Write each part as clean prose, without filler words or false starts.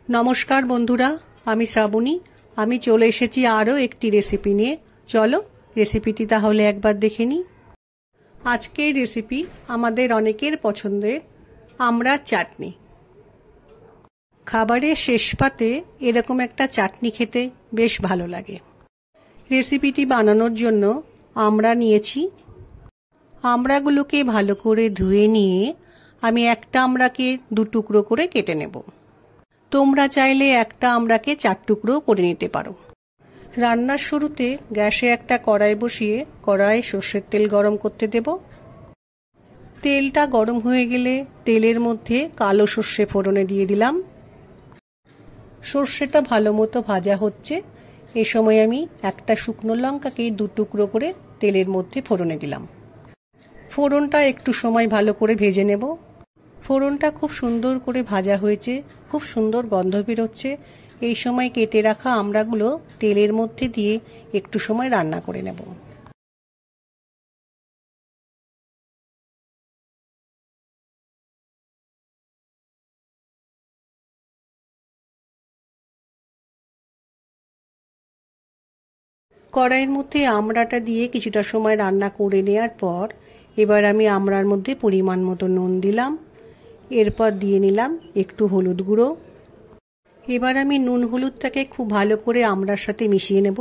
নমস্কার বন্ধুরা, আমি শ্রাবণী। আমি চলে এসেছি আরও একটি রেসিপি নিয়ে। চলো রেসিপিটি তাহলে একবার দেখে নিই। আজকের রেসিপি আমাদের অনেকের পছন্দের আমড়ার চাটনি। খাবারের শেষ পাতে এরকম একটা চাটনি খেতে বেশ ভালো লাগে। রেসিপিটি বানানোর জন্য আমড়া নিয়েছি। আমড়াগুলোকে ভালো করে ধুয়ে নিয়ে আমি একটা আমড়াকে 2 টুকরো করে কেটে নেব। তোমরা চাইলে একটা আমড়াকে 4 টুকরো করে নিতে পারো। রান্নার শুরুতে গ্যাসে একটা কড়াই বসিয়ে কড়াইয়ে সর্ষের তেল গরম করতে দেব। তেলটা গরম হয়ে গেলে তেলের মধ্যে কালো সর্ষে ফোড়নে দিয়ে দিলাম। সর্ষেটা ভালো মতো ভাজা হচ্ছে। এই সময় আমি একটা শুকনো লঙ্কাকে 2 টুকরো করে তেলের মধ্যে ফোড়নে দিলাম। ফোড়নটা একটু সময় ভালো করে ভেজে নেব। ফোড়নটা খুব সুন্দর করে ভাজা হয়েছে, খুব সুন্দর গন্ধ বেরোচ্ছে। এই সময় কেটে রাখা আমড়াগুলো তেলের মধ্যে দিয়ে একটু সময় রান্না করে নেব। কড়াইয়ের মধ্যে আমড়াটা দিয়ে কিছুটা সময় রান্না করে নেওয়ার পর এবার আমি আমড়ার মধ্যে পরিমাণ মতো নুন দিলাম। এরপর দিয়ে নিলাম একটু হলুদ গুঁড়ো। এবার আমি নুন হলুদটাকে খুব ভালো করে আমড়ার সাথে মিশিয়ে নেব।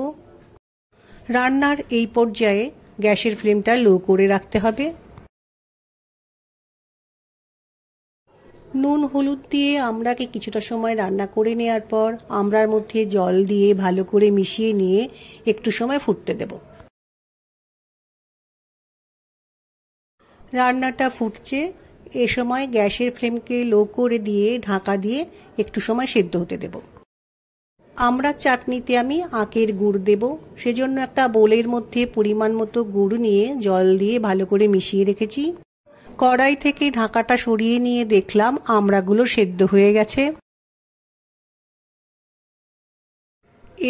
রান্নার এই পর্যায়ে গ্যাসের ফ্লেমটা লো করে রাখতে হবে। নুন হলুদ দিয়ে আমড়াকে কিছুটা সময় রান্না করে নেওয়ার পর আমড়ার মধ্যে জল দিয়ে ভালো করে মিশিয়ে নিয়ে একটু সময় ফুটতে দেব। রান্নাটা ফুটছে। এ সময় গ্যাসের ফ্লেমকে লো করে দিয়ে ঢাকা দিয়ে একটু সময় সেদ্ধ হতে দেব। আমড়ার চাটনিতে আমি আখের গুড় দেব, সেজন্য একটা বোলের মধ্যে পরিমাণ মতো গুড় নিয়ে জল দিয়ে ভালো করে মিশিয়ে রেখেছি। কড়াই থেকে ঢাকাটা সরিয়ে নিয়ে দেখলাম আমড়াগুলো সেদ্ধ হয়ে গেছে।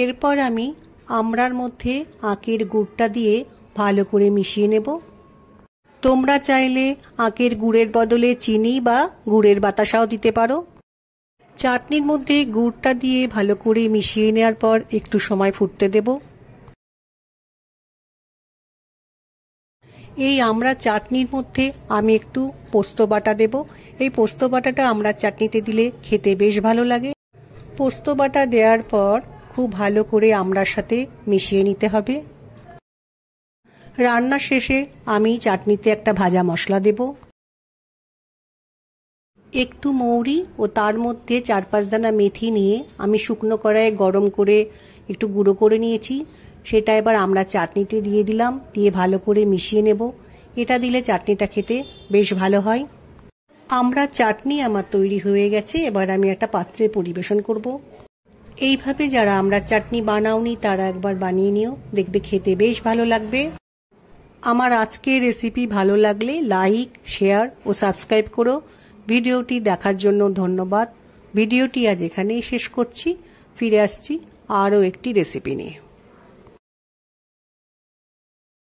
এরপর আমি আমড়ার মধ্যে আখের গুড়টা দিয়ে ভালো করে মিশিয়ে নেব। তোমরা চাইলে আখের গুড়ের বদলে চিনি বা গুড়ের বাতাসাও দিতে পারো। চাটনির মধ্যে গুড়টা দিয়ে ভালো করে মিশিয়ে নেওয়ার পর একটু সময় ফুটতে দেব। এই আমড়ার চাটনির মধ্যে আমি একটু পোস্ত বাটা দেব। এই পোস্ত বাটাটা আমড়ার চাটনিতে দিলে খেতে বেশ ভালো লাগে। পোস্ত বাটা দেওয়ার পর খুব ভালো করে আমড়ার সাথে মিশিয়ে নিতে হবে। রান্নার শেষে আমি চাটনিতে একটা ভাজা মশলা দেব। একটু মৌরি ও তার মধ্যে 4-5 দানা মেথি নিয়ে আমি শুকনো কড়াইয়ে গরম করে একটু গুঁড়ো করে নিয়েছি। সেটা এবার আমরা চাটনিতে দিয়ে দিলাম, দিয়ে ভালো করে মিশিয়ে নেব। এটা দিলে চাটনিটা খেতে বেশ ভালো হয়। আমড়ার চাটনি আমার তৈরি হয়ে গেছে। এবার আমি একটা পাত্রে পরিবেশন করব। এইভাবে যারা আমড়ার চাটনি বানাওনি তারা একবার বানিয়ে নিও, দেখবে খেতে বেশ ভালো লাগবে। আমার আজকের রেসিপি ভালো লাগলে লাইক, শেয়ার ও সাবস্ক্রাইব করো। ভিডিওটি দেখার জন্য ধন্যবাদ। ভিডিওটি আজ এখানেই শেষ করছি। ফিরে আসছি আরও একটি রেসিপি নিয়ে।